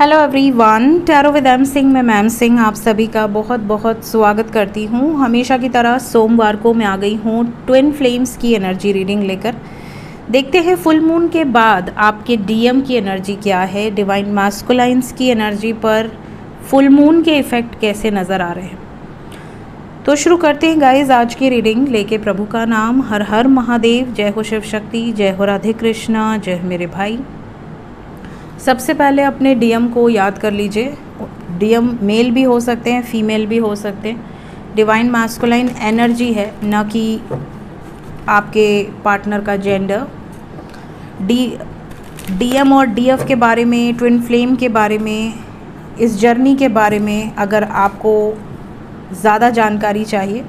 Hello everyone, tarot with M Singh में ma'am Singh आप सभी का बहुत बहुत स्वागत करती हूँ। हमेशा की तरह सोमवार को मैं आ गई हूँ ट्विन फ्लेम्स की एनर्जी रीडिंग लेकर। देखते हैं फुल मून के बाद आपके डीएम की एनर्जी क्या है, डिवाइन मास्कुलाइंस की एनर्जी पर फुल मून के इफ़ेक्ट कैसे नज़र आ रहे हैं। तो शुरू करते हैं गाइज आज की रीडिंग लेके प्रभु का नाम। हर हर महादेव, जय हो शिव शक्ति, जय हो राधे कृष्णा, जय हो मेरे भाई। सबसे पहले अपने डीएम को याद कर लीजिए। डीएम मेल भी हो सकते हैं, फीमेल भी हो सकते हैं। डिवाइन मास्कुलाइन एनर्जी है, न कि आपके पार्टनर का जेंडर। डीएम और डीएफ के बारे में, ट्विन फ्लेम के बारे में, इस जर्नी के बारे में अगर आपको ज़्यादा जानकारी चाहिए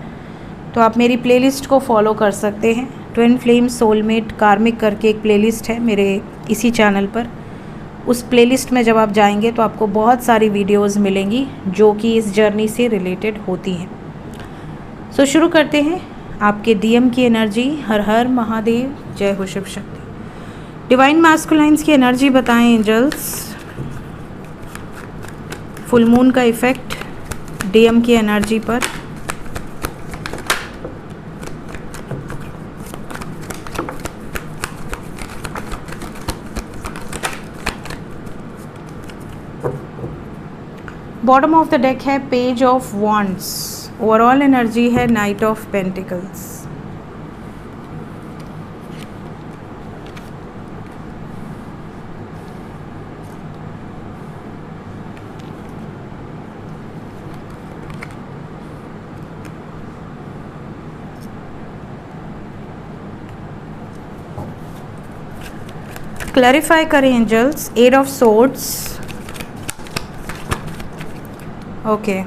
तो आप मेरी प्लेलिस्ट को फॉलो कर सकते हैं। ट्विन फ्लेम सोलमेट कार्मिक करके एक प्लेलिस्ट है मेरे इसी चैनल पर। उस प्लेलिस्ट में जब आप जाएंगे तो आपको बहुत सारी वीडियोस मिलेंगी जो कि इस जर्नी से रिलेटेड होती हैं। सो शुरू करते हैं आपके डीएम की एनर्जी। हर हर महादेव, जय हो शिव शक्ति। डिवाइन मास्कुलाइंस की एनर्जी बताएं एंजल्स। फुल मून का इफ़ेक्ट डीएम की एनर्जी पर। बॉटम ऑफ द डेक है page of wands. Overall energy है नाइट ऑफ पेंटिकल्स। क्लैरिफाई करें angels. Eight of swords, okay.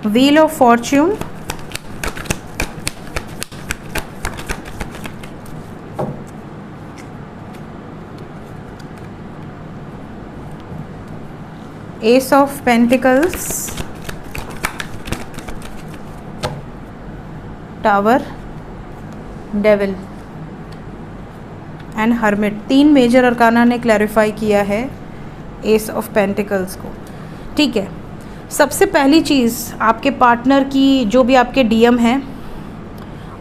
Wheel of fortune, ace of pentacles, tower, devil and hermit. तीन major arcana ने clarify किया है S of pentacles को। ठीक है, सबसे पहली चीज़ आपके पार्टनर की, जो भी आपके डीएम हैं,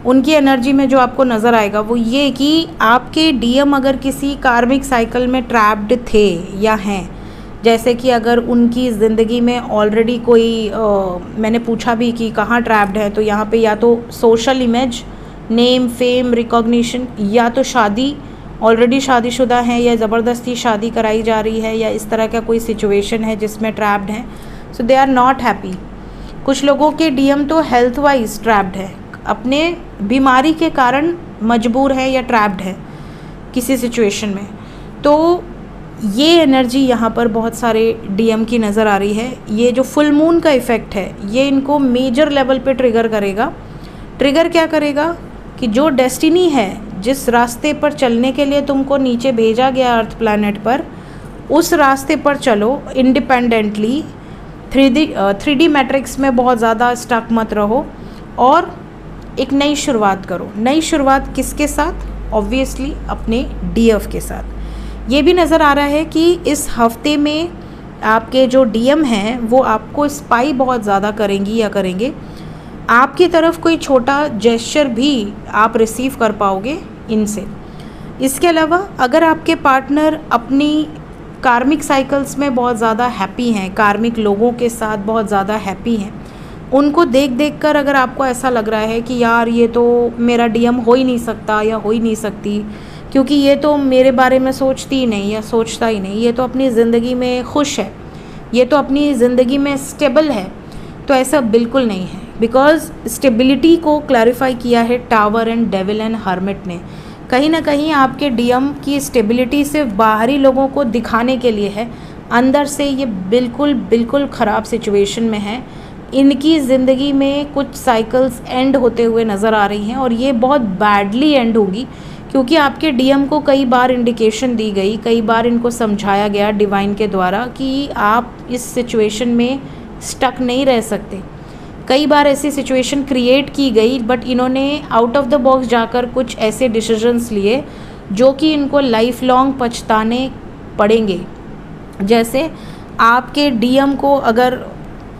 उनकी एनर्जी में जो आपको नज़र आएगा वो ये कि आपके डीएम अगर किसी कार्मिक साइकिल में ट्रैप्ड थे या हैं, जैसे कि अगर उनकी ज़िंदगी में ऑलरेडी कोई मैंने पूछा भी कि कहाँ ट्रैप्ड है, तो यहाँ पे या तो social image, name, fame, recognition, या तो शादी, ऑलरेडी शादीशुदा है या ज़बरदस्ती शादी कराई जा रही है, या इस तरह का कोई सिचुएशन है जिसमें ट्रैप्ड हैं। सो दे आर नॉट हैप्पी। कुछ लोगों के डीएम तो हेल्थ वाइज ट्रैप्ड है, अपने बीमारी के कारण मजबूर है या ट्रैप्ड है किसी सिचुएशन में। तो ये एनर्जी यहाँ पर बहुत सारे डीएम की नज़र आ रही है। ये जो फुल मून का इफ़ेक्ट है ये इनको मेजर लेवल पे ट्रिगर करेगा। ट्रिगर क्या करेगा कि जो डेस्टिनी है, जिस रास्ते पर चलने के लिए तुमको नीचे भेजा गया अर्थ प्लैनेट पर, उस रास्ते पर चलो इंडिपेंडेंटली। 3D मैट्रिक्स में बहुत ज़्यादा स्टक मत रहो और एक नई शुरुआत करो। नई शुरुआत किसके साथ? ऑब्वियसली अपने डीएफ के साथ। ये भी नज़र आ रहा है कि इस हफ्ते में आपके जो डीएम हैं वो आपको स्पाई बहुत ज़्यादा करेंगी या करेंगे। आपकी तरफ कोई छोटा जेस्चर भी आप रिसीव कर पाओगे इनसे। इसके अलावा अगर आपके पार्टनर अपनी कार्मिक साइकिल्स में बहुत ज़्यादा हैप्पी हैं, कार्मिक लोगों के साथ बहुत ज़्यादा हैप्पी हैं, उनको देख देख कर अगर आपको ऐसा लग रहा है कि यार ये तो मेरा डीएम हो ही नहीं सकता या हो ही नहीं सकती, क्योंकि ये तो मेरे बारे में सोचती ही नहीं या सोचता ही नहीं, ये तो अपनी ज़िंदगी में खुश है, ये तो अपनी ज़िंदगी में स्टेबल है, तो ऐसा बिल्कुल नहीं है। बिकॉज स्टेबिलिटी को क्लैरिफाई किया है tower and devil and hermit ने। कहीं ना कहीं आपके डीएम की स्टेबिलिटी सिर्फ बाहरी लोगों को दिखाने के लिए है, अंदर से ये बिल्कुल बिल्कुल ख़राब सिचुएशन में है। इनकी ज़िंदगी में कुछ साइकिल्स एंड होते हुए नज़र आ रही हैं और ये बहुत बैडली एंड होगी, क्योंकि आपके डीएम को कई बार इंडिकेशन दी गई, कई बार इनको समझाया गया डिवाइन के द्वारा कि आप इस सिचुएशन में स्टक नहीं रह सकते। कई बार ऐसी सिचुएशन क्रिएट की गई, बट इन्होंने आउट ऑफ द बॉक्स जाकर कुछ ऐसे डिसीजंस लिए जो कि इनको लाइफ लॉन्ग पछताने पड़ेंगे। जैसे आपके डीएम को अगर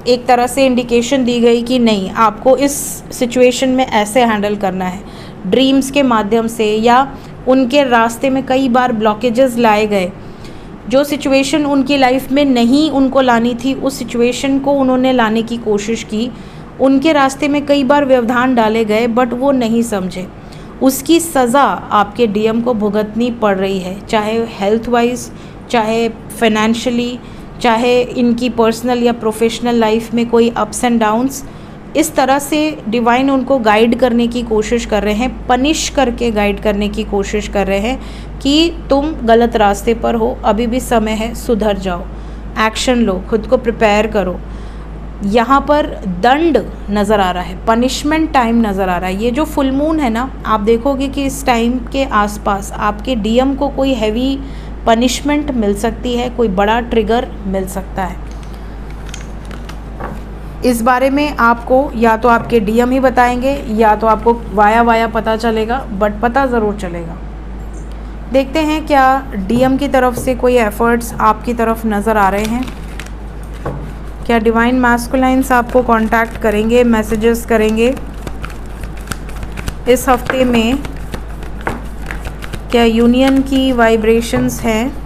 एक तरह से इंडिकेशन दी गई कि नहीं, आपको इस सिचुएशन में ऐसे हैंडल करना है, ड्रीम्स के माध्यम से या उनके रास्ते में कई बार ब्लॉकेजेस लाए गए, जो सिचुएशन उनकी लाइफ में नहीं उनको लानी थी उस सिचुएशन को उन्होंने लाने की कोशिश की, उनके रास्ते में कई बार व्यवधान डाले गए बट वो नहीं समझे, उसकी सज़ा आपके डीएम को भुगतनी पड़ रही है, चाहे हेल्थ वाइज, चाहे फाइनेंशियली, चाहे इनकी पर्सनल या प्रोफेशनल लाइफ में कोई अप्स एंड डाउन्स। इस तरह से डिवाइन उनको गाइड करने की कोशिश कर रहे हैं, पनिश करके गाइड करने की कोशिश कर रहे हैं कि तुम गलत रास्ते पर हो, अभी भी समय है, सुधर जाओ, एक्शन लो, खुद को प्रिपेयर करो। यहाँ पर दंड नज़र आ रहा है, पनिशमेंट टाइम नज़र आ रहा है। ये जो फुल मून है ना, आप देखोगे कि इस टाइम के आसपास आपके डीएम को कोई हैवी पनिशमेंट मिल सकती है, कोई बड़ा ट्रिगर मिल सकता है। इस बारे में आपको या तो आपके डीएम ही बताएंगे या तो आपको वाया पता चलेगा, बट पता ज़रूर चलेगा। देखते हैं क्या डीएम की तरफ से कोई एफर्ट्स आपकी तरफ नज़र आ रहे हैं। क्या डिवाइन मैस्कुलाइन्स आपको कांटेक्ट करेंगे, मैसेजेस करेंगे इस हफ्ते में? क्या यूनियन की वाइब्रेशंस हैं?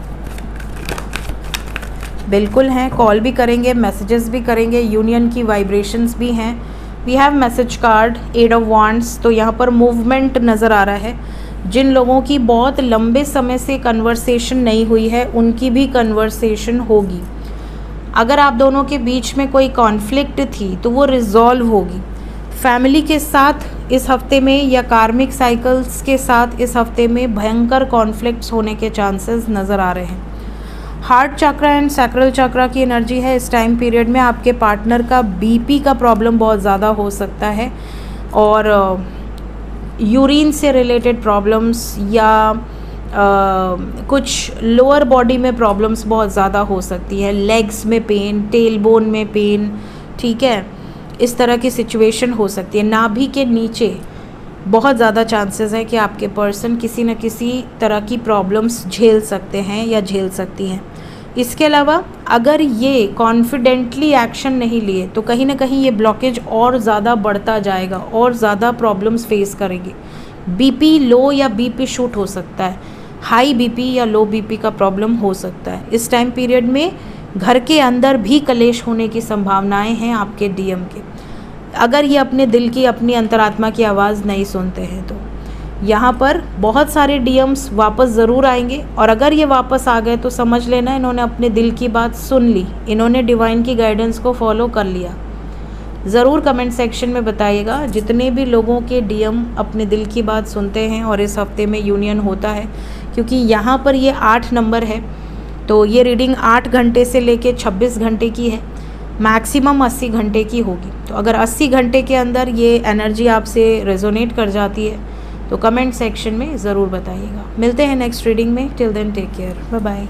बिल्कुल हैं, कॉल भी करेंगे, मैसेजेस भी करेंगे, यूनियन की वाइब्रेशंस भी हैं। We have message card 8 of wands, तो यहाँ पर मूवमेंट नज़र आ रहा है। जिन लोगों की बहुत लंबे समय से कन्वर्सेशन नहीं हुई है उनकी भी कन्वर्सेशन होगी। अगर आप दोनों के बीच में कोई कॉन्फ्लिक्ट थी तो वो रिजॉल्व होगी। फैमिली के साथ इस हफ्ते में या कार्मिक साइकिल्स के साथ इस हफ्ते में भयंकर कॉन्फ्लिक्ट्स होने के चांसेस नज़र आ रहे हैं। हार्ट चक्रा एंड सैक्रल चक्रा की एनर्जी है। इस टाइम पीरियड में आपके पार्टनर का बीपी का प्रॉब्लम बहुत ज़्यादा हो सकता है और यूरिन से रिलेटेड प्रॉब्लम्स या कुछ लोअर बॉडी में प्रॉब्लम्स बहुत ज़्यादा हो सकती है, लेग्स में पेन, टेल बोन में पेन, ठीक है, इस तरह की सिचुएशन हो सकती है। नाभि के नीचे बहुत ज़्यादा चांसेस है कि आपके पर्सन किसी न किसी तरह की प्रॉब्लम्स झेल सकते हैं या झेल सकती हैं। इसके अलावा अगर ये कॉन्फिडेंटली एक्शन नहीं लिए तो कहीं ना कहीं ये ब्लॉकेज और ज़्यादा बढ़ता जाएगा और ज़्यादा प्रॉब्लम्स फेस करेंगे। बीपी लो या बीपी शूट हो सकता है, हाई बीपी या लो बीपी का प्रॉब्लम हो सकता है। इस टाइम पीरियड में घर के अंदर भी कलेश होने की संभावनाएं हैं आपके डीएम के, अगर ये अपने दिल की, अपनी अंतरात्मा की आवाज़ नहीं सुनते हैं तो। यहाँ पर बहुत सारे डीएम्स वापस ज़रूर आएंगे और अगर ये वापस आ गए तो समझ लेना इन्होंने अपने दिल की बात सुन ली, इन्होंने डिवाइन की गाइडेंस को फॉलो कर लिया। ज़रूर कमेंट सेक्शन में बताइएगा जितने भी लोगों के डीएम अपने दिल की बात सुनते हैं और इस हफ्ते में यूनियन होता है, क्योंकि यहाँ पर ये 8 नंबर है तो ये रीडिंग 8 घंटे से लेके 26 घंटे की है, मैक्सिमम 80 घंटे की होगी। तो अगर 80 घंटे के अंदर ये एनर्जी आपसे रेजोनेट कर जाती है तो कमेंट सेक्शन में ज़रूर बताइएगा। मिलते हैं नेक्स्ट रीडिंग में, till then take care, bye bye.